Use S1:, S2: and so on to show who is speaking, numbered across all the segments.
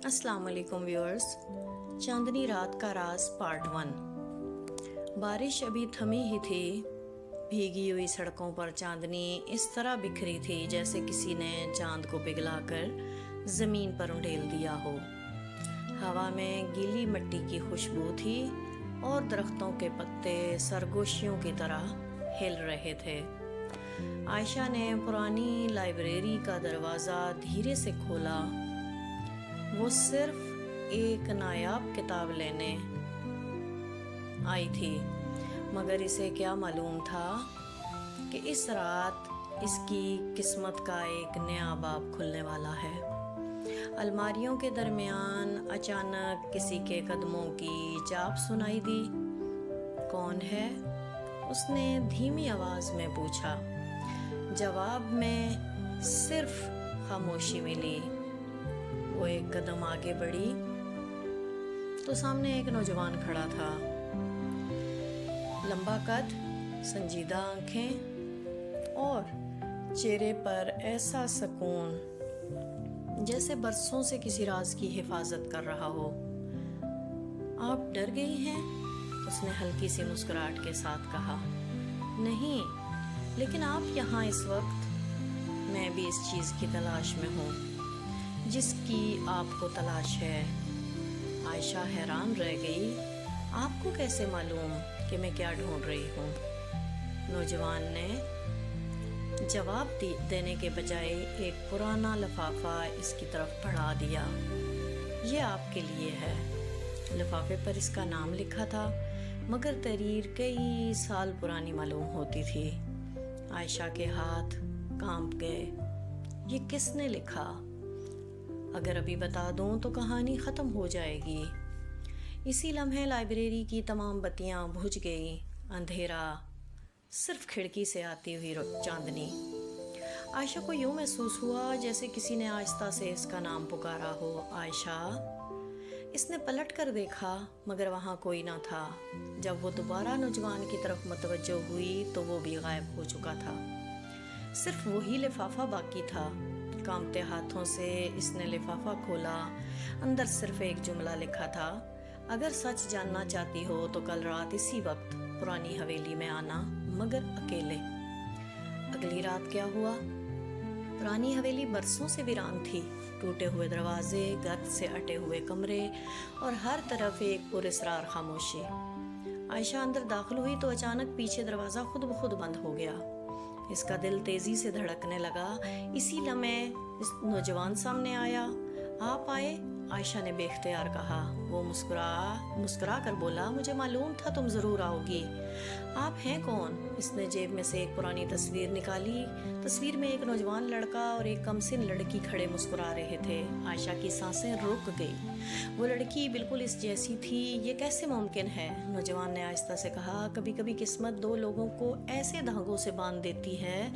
S1: अस्सलाम वालेकुम व्यूअर्स। चांदनी रात का राज पार्ट 1। बारिश अभी थमी ही थी। भीगी हुई सड़कों पर चांदनी इस तरह बिखरी थी जैसे किसी ने चांद को पिघलाकर ज़मीन पर उंडेल दिया हो। हवा में गीली मिट्टी की खुशबू थी और दरख्तों के पत्ते सरगोशियों की तरह हिल रहे थे। आयशा ने पुरानी लाइब्रेरी का दरवाज़ा धीरे से खोला। वो सिर्फ एक नायाब किताब लेने आई थी, मगर इसे क्या मालूम था कि इस रात इसकी किस्मत का एक नया बाब खुलने वाला है। अलमारियों के दरमियान अचानक किसी के कदमों की चाप सुनाई दी। कौन है? उसने धीमी आवाज़ में पूछा। जवाब में सिर्फ खामोशी मिली। वो एक कदम आगे बढ़ी तो सामने एक नौजवान खड़ा था। लंबा कद, संजीदा आंखें और चेहरे पर ऐसा सुकून जैसे बरसों से किसी राज की हिफाजत कर रहा हो। आप डर गई हैं? उसने हल्की सी मुस्कुराहट के साथ कहा। नहीं, लेकिन आप यहाँ इस वक्त, मैं भी इस चीज़ की तलाश में हूँ जिसकी आपको तलाश है। आयशा हैरान रह गई। आपको कैसे मालूम कि मैं क्या ढूंढ रही हूँ? नौजवान ने जवाब देने के बजाय एक पुराना लिफाफा इसकी तरफ बढ़ा दिया। ये आपके लिए है। लिफाफे पर इसका नाम लिखा था, मगर तहरीर कई साल पुरानी मालूम होती थी। आयशा के हाथ कांप गए। ये किसने लिखा? अगर अभी बता दूं तो कहानी ख़त्म हो जाएगी। इसी लम्हे लाइब्रेरी की तमाम बत्तियां बुझ गई। अंधेरा, सिर्फ खिड़की से आती हुई चांदनी। आयशा को यूं महसूस हुआ जैसे किसी ने आहिस्ता से इसका नाम पुकारा हो। आयशा। इसने पलट कर देखा, मगर वहाँ कोई ना था। जब वो दोबारा नौजवान की तरफ मुतवज्जो हुई तो वो भी गायब हो चुका था। सिर्फ वही लिफाफा बाकी था। कांपते हाथों से इसने लिफाफा खोला। अंदर सिर्फ एक जुमला लिखा था, अगर सच जानना चाहती हो तो कल रात इसी वक्त पुरानी हवेली में आना, मगर अकेले। अगली रात क्या हुआ? पुरानी हवेली बरसों से वीरान थी। टूटे हुए दरवाजे, गर्द से अटे हुए कमरे और हर तरफ एक पुरअसरार खामोशी। आयशा अंदर दाखिल हुई तो अचानक पीछे दरवाज़ा खुद ब खुद बंद हो गया। इसका दिल तेजी से धड़कने लगा। इसी लम्हे इस नौजवान सामने आया। आप आए? आयशा ने बेख्तियार कहा। वो मुस्कुरा कर बोला, मुझे मालूम था तुम ज़रूर आओगी। आप हैं कौन? इसने जेब में से एक पुरानी तस्वीर निकाली। तस्वीर में एक नौजवान लड़का और एक कमसिन लड़की खड़े मुस्कुरा रहे थे। आयशा की सांसें रुक गई। वो लड़की बिल्कुल इस जैसी थी। ये कैसे मुमकिन है? नौजवान ने आहिस्ता से कहा, कभी कभी किस्मत दो लोगों को ऐसे धागों से बांध देती है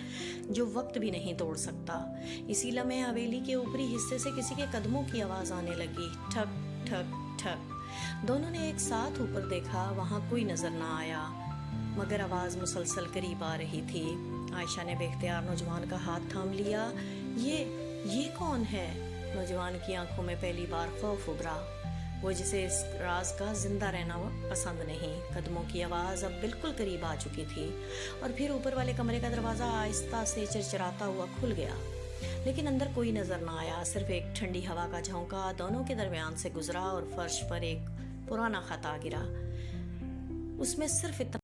S1: जो वक्त भी नहीं तोड़ सकता। इसी लम्हे हवेली के ऊपरी हिस्से से किसी के कदमों की आवाज़ आने लगी। ठक ठक ठक। दोनों ने एक साथ ऊपर देखा। वहाँ कोई नजर ना आया, मगर आवाज़ मुसलसल करीब आ रही थी। आयशा ने बेख्तियार नौजवान का हाथ थाम लिया। ये कौन है? नौजवान की आंखों में पहली बार खौफ उभरा। वो जिसे इस राज का जिंदा रहना पसंद नहीं। कदमों की आवाज़ अब बिल्कुल करीब आ चुकी थी और फिर ऊपर वाले कमरे का दरवाज़ा आहिस्ता से चिरचिराता हुआ खुल गया, लेकिन अंदर कोई नजर ना आया। सिर्फ एक ठंडी हवा का झोंका दोनों के दरमियान से गुजरा और फर्श पर एक पुराना खत आ गिरा। उसमें सिर्फ इतना